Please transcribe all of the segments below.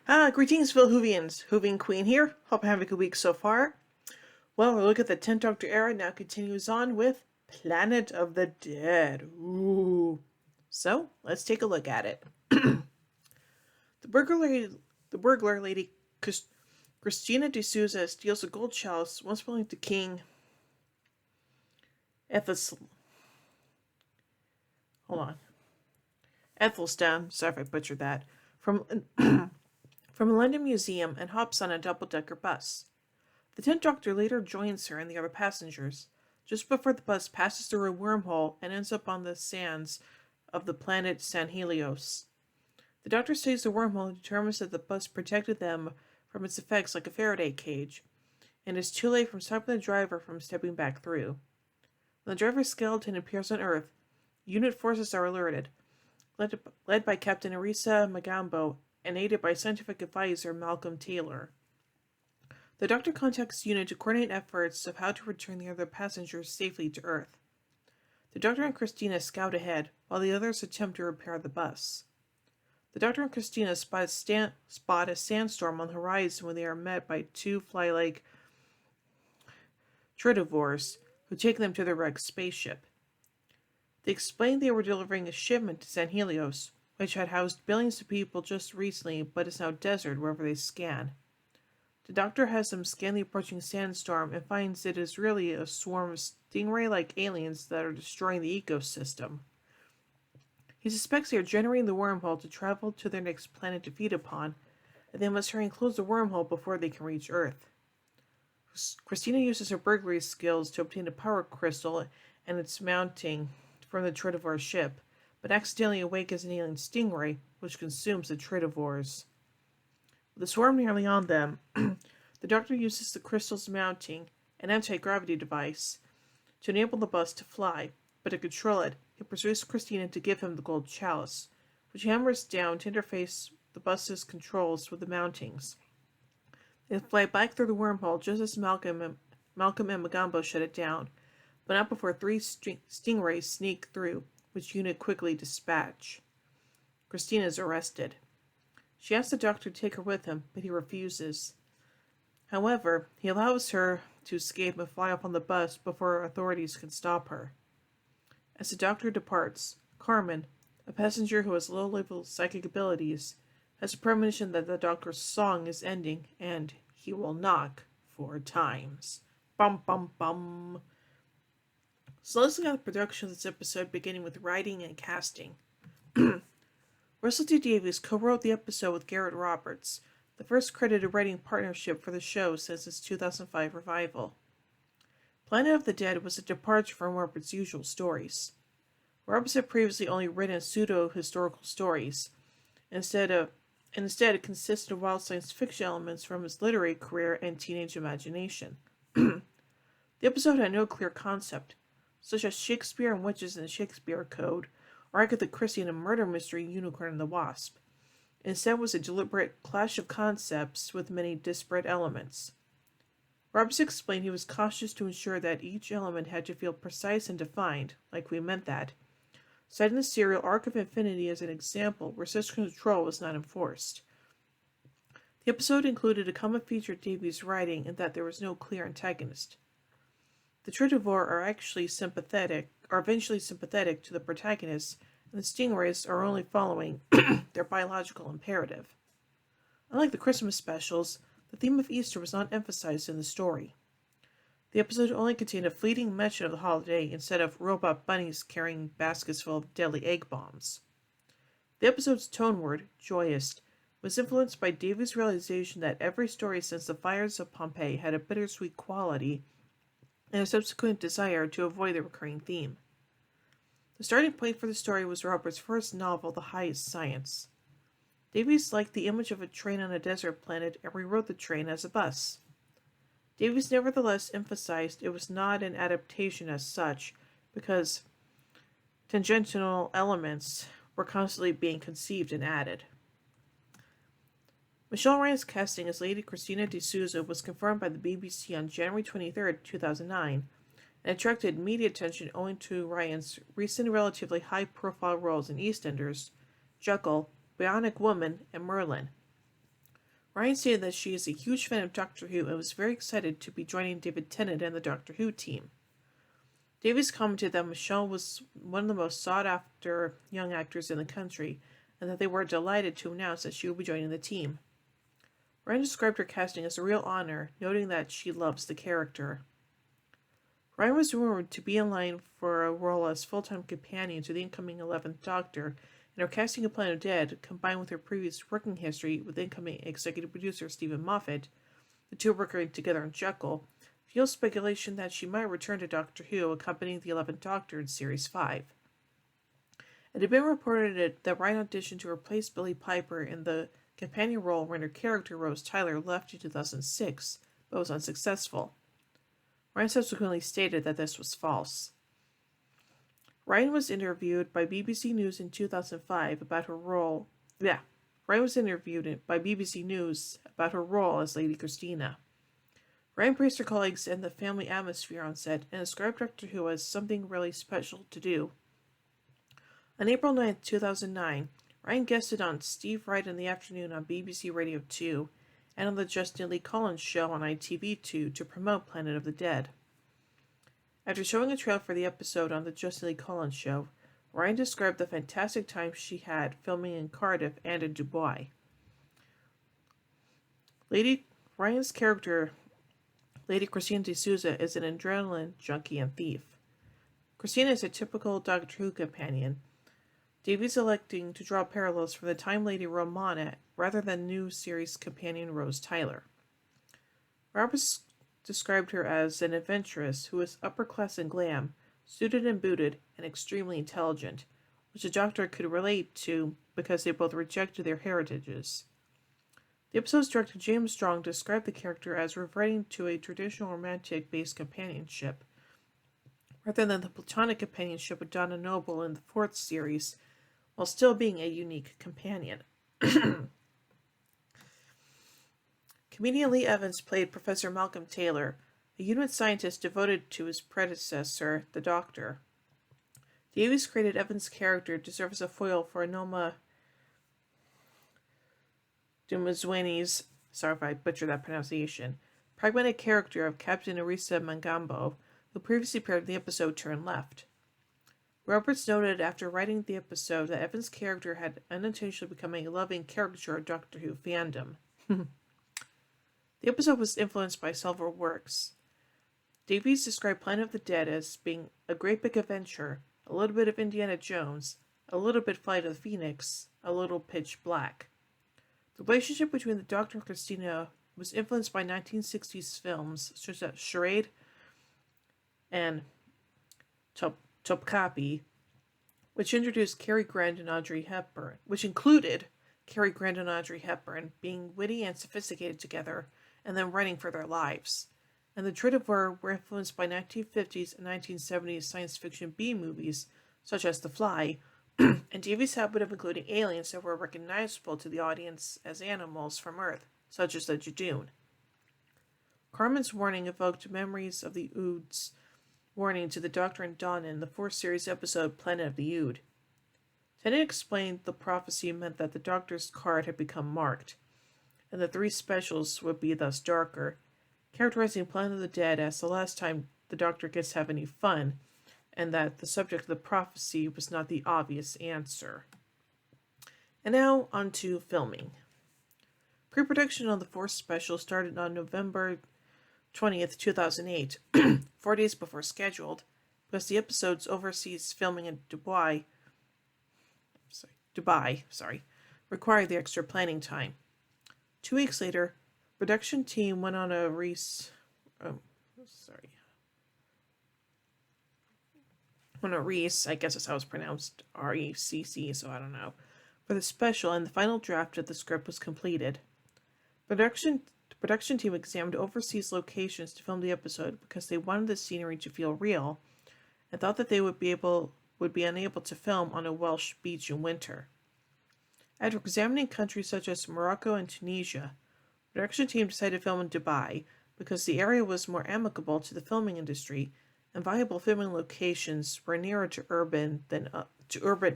Greetings, Philhoovians. Hooving Queen here. Hope I'm having a good week so far. Well, our look at the 10th Doctor era now continues on with Planet of the Dead. Ooh. So, let's take a look at it. The burglar lady Christina de Souza steals a gold chalice once belonging to King Ethels. Hold on. Ethelstan, sorry if I butchered that, from, from a London museum and hops on a double-decker bus. The 10th Doctor later joins her and the other passengers, just before the bus passes through a wormhole and ends up on the sands of the planet San Helios. The Doctor studies the wormhole and determines that the bus protected them from its effects like a Faraday cage, and is too late from stopping the driver from stepping back through. When the driver's skeleton appears on Earth, unit forces are alerted, led by Captain Arisa Magambo and aided by scientific advisor Malcolm Taylor. The Doctor contacts UNIT to coordinate efforts of how to return the other passengers safely to Earth. The Doctor and Christina scout ahead, while the others attempt to repair the bus. The Doctor and Christina spot a sandstorm on the horizon when they are met by two fly-like tridivores who take them to their wrecked spaceship. They explain they were delivering a shipment to San Helios, which had housed billions of people just recently but is now desert wherever they scan. The Doctor has them scan the approaching sandstorm and finds it is really a swarm of stingray-like aliens that are destroying the ecosystem. He suspects they are generating the wormhole to travel to their next planet to feed upon, and they must hurry and close the wormhole before they can reach Earth. Christina uses her burglary skills to obtain a power crystal and its mounting from the Tridivore ship, but accidentally awakens an alien stingray, which consumes the Tridivores. With the swarm nearly on them, the Doctor uses the crystal's mounting, an anti-gravity device, to enable the bus to fly, but to control it, he persuades Christina to give him the gold chalice, which he hammers down to interface the bus's controls with the mountings. They fly back through the wormhole just as Malcolm and Magambo shut it down, but not before three stingrays sneak through, which UNIT quickly dispatch. Christina is arrested. She asks the Doctor to take her with him, but he refuses. However, he allows her to escape and fly off on the bus before authorities can stop her. As the Doctor departs, Carmen, a passenger who has low-level psychic abilities, has a premonition that the Doctor's song is ending, and he will knock 4 times. Bum bum bum. So let's look at the production of this episode, beginning with writing and casting. Russell T Davies co-wrote the episode with Garrett Roberts, the first credited writing partnership for the show since its 2005 revival. Planet of the Dead was a departure from Roberts' usual stories. Roberts had previously only written pseudo-historical stories. Instead, it consisted of wild science fiction elements from his literary career and teenage imagination. The episode had no clear concept, such as Shakespeare and witches in the Shakespeare Code, or Agatha Christie in a murder mystery Unicorn and the Wasp. Instead was a deliberate clash of concepts with many disparate elements. Roberts explained he was cautious to ensure that each element had to feel precise and defined, like we meant that, citing the serial Arc of Infinity as an example where such control was not enforced. The episode included a common feature of Davies' writing in that there was no clear antagonist. The Tridivore are eventually sympathetic to the protagonist, and the stingrays are only following their biological imperative. Unlike the Christmas specials, the theme of Easter was not emphasized in the story. The episode only contained a fleeting mention of the holiday instead of robot bunnies carrying baskets full of deadly egg bombs. The episode's tone word, joyous, was influenced by Davies' realization that every story since the fires of Pompeii had a bittersweet quality and a subsequent desire to avoid the recurring theme. The starting point for the story was Roberts' first novel, The Highest Science. Davies liked the image of a train on a desert planet and rewrote the train as a bus. Davies nevertheless emphasized it was not an adaptation as such, because tangential elements were constantly being conceived and added. Michelle Ryan's casting as Lady Christina de Souza was confirmed by the BBC on January 23, 2009, and attracted media attention owing to Ryan's recent relatively high-profile roles in EastEnders, Jekyll, Bionic Woman, and Merlin. Ryan stated that she is a huge fan of Doctor Who and was very excited to be joining David Tennant and the Doctor Who team. Davies commented that Michelle was one of the most sought-after young actors in the country, and that they were delighted to announce that she would be joining the team. Ryan described her casting as a real honor, noting that she loves the character. Ryan was rumored to be in line for a role as full-time companion to the incoming 11th Doctor, and her casting of Planet of the Dead, combined with her previous working history with incoming executive producer Stephen Moffat, the two working together on Jekyll, fuels speculation that she might return to Doctor Who, accompanying the 11th Doctor in Series 5. It had been reported that Ryan auditioned to replace Billie Piper in the companion role when her character Rose Tyler left in 2006, but was unsuccessful. Ryan subsequently stated that this was false. Ryan was interviewed by BBC News in 2005 about her role. Ryan was interviewed by BBC News about her role as Lady Christina. Ryan praised her colleagues and the family atmosphere on set and described Doctor Who as something really special to do. On April 9, 2009, Ryan guested on Steve Wright in the Afternoon on BBC Radio 2 and on the Justin Lee Collins show on ITV2 to promote Planet of the Dead. After showing a trailer for the episode on the Justin Lee Collins show, Ryan described the fantastic time she had filming in Cardiff and in Dubai. Ryan's character, Lady Christina de Souza, is an adrenaline junkie and thief. Christina is a typical Doctor Who companion, Davies electing to draw parallels from the Time Lady Romana rather than new series companion Rose Tyler. Roberts described her as an adventuress who is upper class and glam, suited and booted, and extremely intelligent, which the Doctor could relate to because they both rejected their heritages. The episode's director James Strong described the character as reverting to a traditional romantic-based companionship, rather than the platonic companionship with Donna Noble in the 4th series, while still being a unique companion. Comedian Lee Evans played Professor Malcolm Taylor, a unit scientist devoted to his predecessor, the Doctor. Davies created Evans' character to serve as a foil for Enoma Dumuzweni's, sorry if I butchered that pronunciation, pragmatic character of Captain Arisa Mangambo, who previously appeared in the episode Turn Left. Roberts noted after writing the episode that Evans' character had unintentionally become a loving caricature of Doctor Who fandom. The episode was influenced by several works. Davies described Planet of the Dead as being a great big adventure, a little bit of Indiana Jones, a little bit Flight of the Phoenix, a little Pitch Black. The relationship between the Doctor and Christina was influenced by 1960s films such as Charade and Topkapi, which introduced Cary Grant and Audrey Hepburn, which included Cary Grant and Audrey Hepburn being witty and sophisticated together and then running for their lives. And the Tridivir were influenced by 1950s and 1970s science fiction B-movies such as The Fly, and Davies' habit of including aliens that were recognizable to the audience as animals from Earth, such as the Judoon. Carmen's warning evoked memories of the Ood's warning to the Doctor and Donna in the 4th series episode Planet of the Ood. Tennant explained the prophecy meant that the Doctor's card had become marked, and the 3 specials would be thus darker, characterizing Planet of the Dead as the last time the Doctor gets to have any fun, and that the subject of the prophecy was not the obvious answer. And now, on to filming. Pre-production on the 4th special started on November 20th, 2008, 4 days before scheduled, because the episode's overseas filming in Dubai required the extra planning time. 2 weeks later, production team went on a Reese, I guess that's how it's pronounced, R-E-C-C, so I don't know, for the special, and the final draft of the script was completed. The production team examined overseas locations to film the episode because they wanted the scenery to feel real, and thought that they would be unable to film on a Welsh beach in winter. After examining countries such as Morocco and Tunisia, the production team decided to film in Dubai because the area was more amicable to the filming industry, and viable filming locations were nearer to urban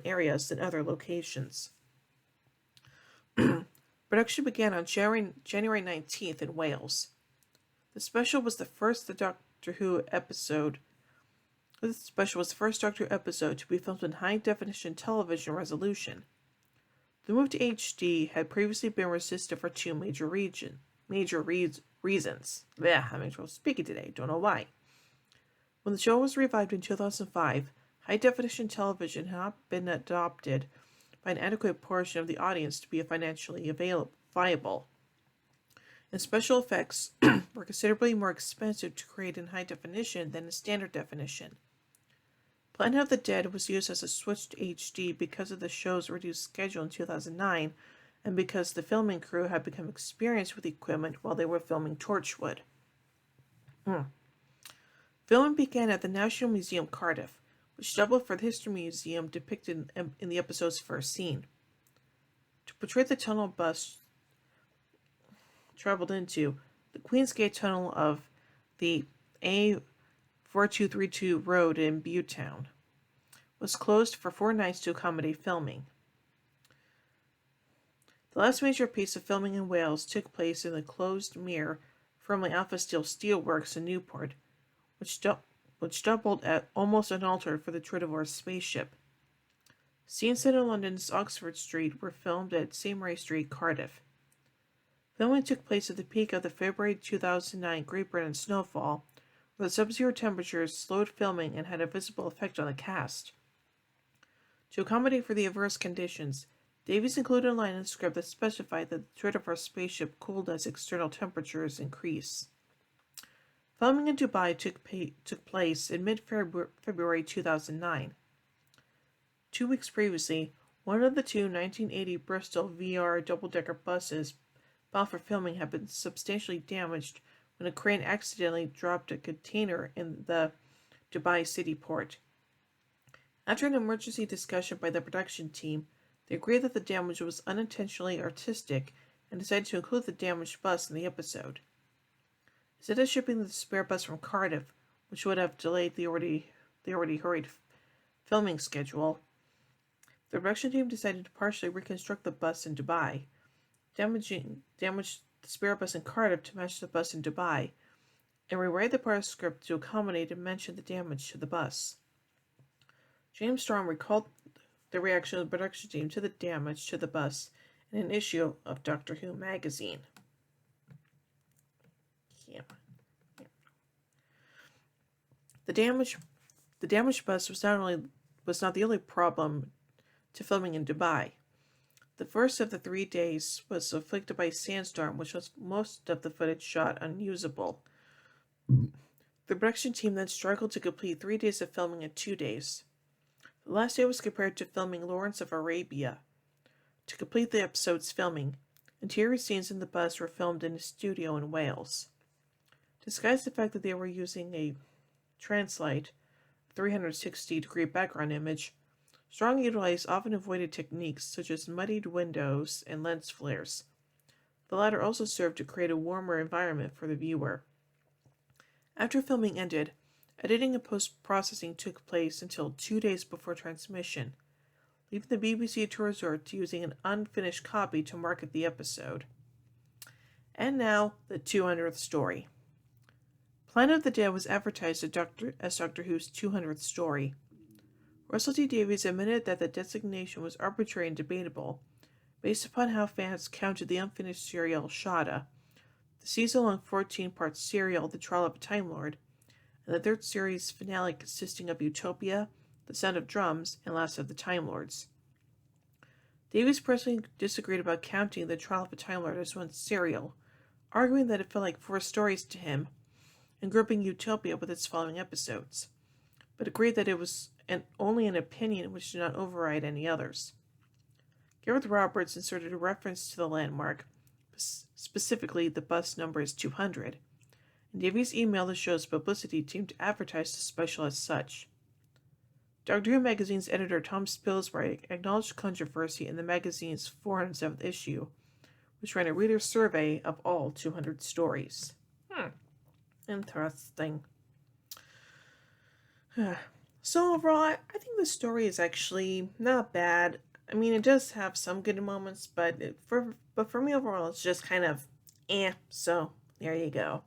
areas than other locations. Production began on January 19th in Wales. The special was the first Doctor Who episode. This special was the first Doctor Who episode to be filmed in high-definition television resolution. The move to HD had previously been resisted for two major reasons. Yeah, I'm having trouble speaking today. Don't know why. When the show was revived in 2005, high-definition television had not been adopted by an adequate portion of the audience to be financially viable. And special effects were considerably more expensive to create in high definition than in standard definition. Planet of the Dead was used as a switch to HD because of the show's reduced schedule in 2009 and because the filming crew had become experienced with the equipment while they were filming Torchwood. Filming began at the National Museum Cardiff, which doubled for the History Museum depicted in the episode's first scene. To portray the tunnel bus traveled into, the Queensgate Tunnel of the A4232 road in Butetown was closed for 4 nights to accommodate filming. The last major piece of filming in Wales took place in the closed mere, formerly Alpha Steel Steelworks in Newport, which doubled at almost unaltered for the Tridivor spaceship. Scenes set in London's Oxford Street were filmed at St. Mary Street, Cardiff. Filming took place at the peak of the February 2009 Great Britain snowfall, where the sub-zero temperatures slowed filming and had a visible effect on the cast. To accommodate for the adverse conditions, Davies included a line in the script that specified that the Tridivor spaceship cooled as external temperatures increase. Filming in Dubai took place in mid-February 2009. 2 weeks previously, one of the two 1980 Bristol VR double-decker buses bound for filming had been substantially damaged when a crane accidentally dropped a container in the Dubai city port. After an emergency discussion by the production team, they agreed that the damage was unintentionally artistic and decided to include the damaged bus in the episode. Instead of shipping the spare bus from Cardiff, which would have delayed the already hurried filming schedule, the production team decided to partially reconstruct the bus in Dubai, damaged the spare bus in Cardiff to match the bus in Dubai, and rewrite the part of the script to accommodate and mention the damage to the bus. James Strong recalled the reaction of the production team to the damage to the bus in an issue of Doctor Who magazine. The damaged bus was not the only problem to filming in Dubai. The first of the 3 days was afflicted by a sandstorm, which was most of the footage shot unusable. The production team then struggled to complete 3 days of filming in 2 days. The last day was compared to filming Lawrence of Arabia. To complete the episode's filming, interior scenes in the bus were filmed in a studio in Wales. To disguise the fact that they were using a Translite 360-degree background image, Strong utilized often avoided techniques such as muddied windows and lens flares. The latter also served to create a warmer environment for the viewer. After filming ended, editing and post-processing took place until 2 days before transmission, leaving the BBC to resort to using an unfinished copy to market the episode. And now, the 200th story. Planet of the Dead was advertised as Doctor Who's 200th story. Russell T Davies admitted that the designation was arbitrary and debatable, based upon how fans counted the unfinished serial Shada, the season-long 14-part serial The Trial of a Time Lord, and the third series finale consisting of Utopia, The Sound of Drums, and Last of the Time Lords. Davies personally disagreed about counting The Trial of a Time Lord as one serial, arguing that it felt like 4 stories to him, and grouping Utopia with its following episodes, but agreed that it was only an opinion which did not override any others. Gareth Roberts inserted a reference to the landmark, specifically the bus number is 200, and Davies emailed the show's publicity team to advertise the special as such. Doctor Who magazine's editor Tom Spilsbury acknowledged controversy in the magazine's 407th issue, which ran a reader survey of all 200 stories. Interesting. So overall, I think the story is actually not bad. I mean, it does have some good moments, but but for me overall, it's just kind of so there you go.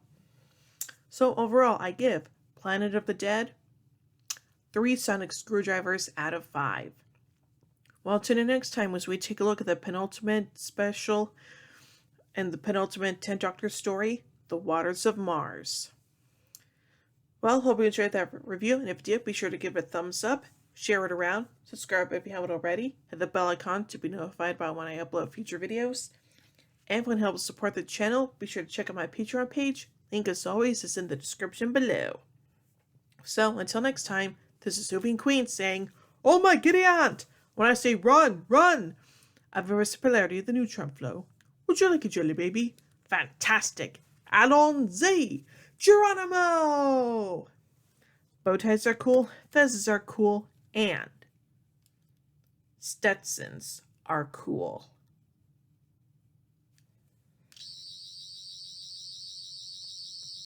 So overall, I give Planet of the Dead 3 sonic screwdrivers out of 5. Well, tune in next time as we take a look at the penultimate special and the penultimate 10 Doctor story, The Waters of Mars. Well, hope you enjoyed that review, and if you did, be sure to give it a thumbs up, share it around, subscribe if you haven't already, hit the bell icon to be notified by when I upload future videos. And if you want to help support the channel, be sure to check out my Patreon page. Link, as always, is in the description below. So, until next time, this is Sylvian Queen saying, "Oh my giddy aunt! When I say run, run! I've reversed the polarity of the neutron flow. Would you like a jelly baby? Fantastic! Allons-y! Geronimo!" Bow ties are cool, fezzes are cool, and Stetsons are cool.